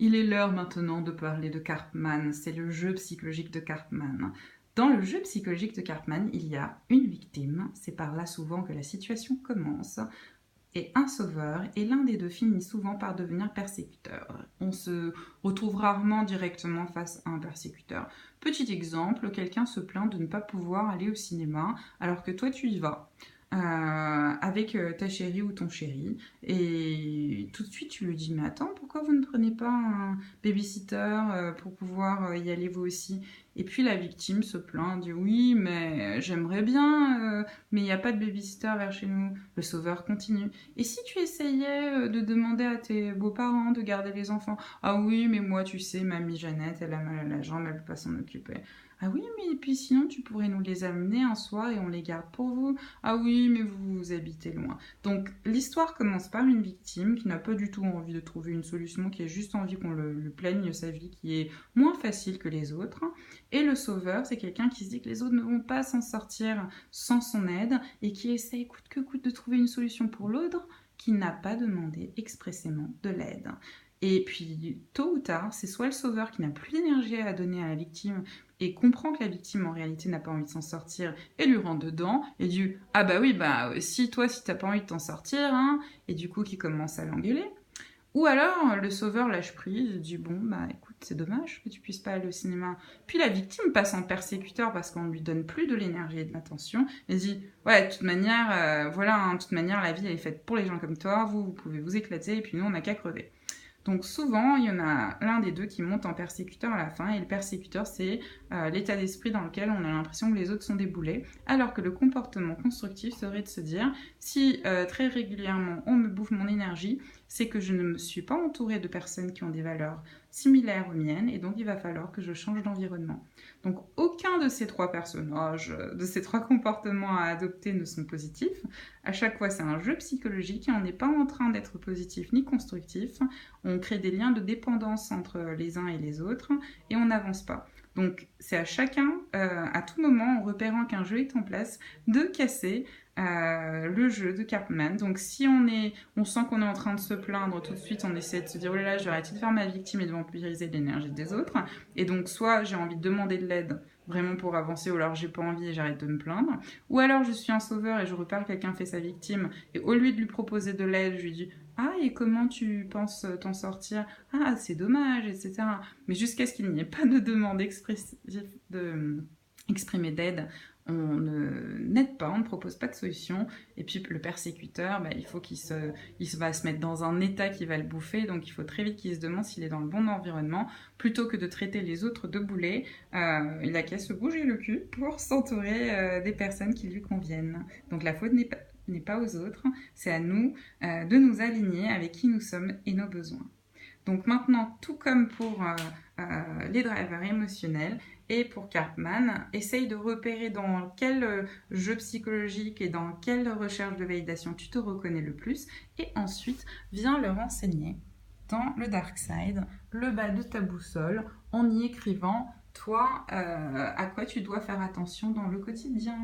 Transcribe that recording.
Il est l'heure maintenant de parler de Karpman, c'est le jeu psychologique de Karpman. Dans le jeu psychologique de Karpman, il y a une victime, c'est par là souvent que la situation commence, et un sauveur, et l'un des deux finit souvent par devenir persécuteur. On se retrouve rarement directement face à un persécuteur. Petit exemple, quelqu'un se plaint de ne pas pouvoir aller au cinéma alors que toi tu y vas. Avec ta chérie ou ton chéri, et tout de suite tu lui dis mais attends, pourquoi vous ne prenez pas un babysitter pour pouvoir y aller vous aussi? Et puis la victime se plaint, dit oui mais j'aimerais bien mais il n'y a pas de babysitter vers chez nous. Le sauveur continue, et si tu essayais de demander à tes beaux-parents de garder les enfants? Ah oui mais moi tu sais, mamie Jeannette elle a mal à la jambe, elle peut pas s'en occuper. Ah oui mais puis sinon tu pourrais nous les amener un soir et on les garde pour vous. Ah oui, mais vous habitez loin. Donc l'histoire commence par une victime qui n'a pas du tout envie de trouver une solution, qui a juste envie qu'on le plaigne sa vie, qui est moins facile que les autres. Et le sauveur, c'est quelqu'un qui se dit que les autres ne vont pas s'en sortir sans son aide et qui essaye coûte que coûte de trouver une solution pour l'autre qui n'a pas demandé expressément de l'aide. Et puis, tôt ou tard, c'est soit le sauveur qui n'a plus d'énergie à donner à la victime et comprend que la victime en réalité n'a pas envie de s'en sortir et lui rentre dedans et dit ah bah oui bah si toi si t'as pas envie de t'en sortir hein, et du coup qui commence à l'engueuler, ou alors le sauveur lâche prise et dit bon bah écoute c'est dommage que tu puisses pas aller au cinéma, puis la victime passe en persécuteur parce qu'on lui donne plus de l'énergie et de l'attention et dit ouais de toute manière voilà hein, de toute manière la vie elle est faite pour les gens comme toi, vous pouvez vous éclater et puis nous on n'a qu'à crever. Donc souvent, il y en a l'un des deux qui monte en persécuteur à la fin, et le persécuteur, c'est l'état d'esprit dans lequel on a l'impression que les autres sont des boulets, alors que le comportement constructif serait de se dire, si très régulièrement on me bouffe mon énergie, c'est que je ne me suis pas entourée de personnes qui ont des valeurs similaires aux miennes, et donc il va falloir que je change d'environnement. Donc aucun de ces trois personnages, de ces trois comportements à adopter ne sont positifs. À chaque fois, c'est un jeu psychologique et on n'est pas en train d'être positif ni constructif. On crée des liens de dépendance entre les uns et les autres et on n'avance pas. Donc c'est à chacun, à tout moment, en repérant qu'un jeu est en place, de casser le jeu de Karpman. Donc si on sent qu'on est en train de se plaindre, tout de suite on essaie de se dire oh là là, je vais arrêter de faire ma victime et de vampiriser l'énergie des autres. Et donc soit j'ai envie de demander de l'aide vraiment pour avancer, ou alors j'ai pas envie et j'arrête de me plaindre. Ou alors je suis un sauveur et je repère quelqu'un fait sa victime et au lieu de lui proposer de l'aide, je lui dis ah, et comment tu penses t'en sortir? Ah, c'est dommage, etc. Mais jusqu'à ce qu'il n'y ait pas de demande exprimée d'aide, on n'aide pas, on ne propose pas de solution. Et puis le persécuteur, bah, il faut il va se mettre dans un état qui va le bouffer, donc il faut très vite qu'il se demande s'il est dans le bon environnement. Plutôt que de traiter les autres de boulets, il a qu'à se bouger le cul pour s'entourer des personnes qui lui conviennent. Donc la faute n'est pas aux autres, c'est à nous de nous aligner avec qui nous sommes et nos besoins. Donc maintenant, tout comme pour les drivers émotionnels et pour Karpman, essaye de repérer dans quel jeu psychologique et dans quelle recherche de validation tu te reconnais le plus, et ensuite viens le renseigner dans le dark side, le bas de ta boussole, en y écrivant toi à quoi tu dois faire attention dans le quotidien.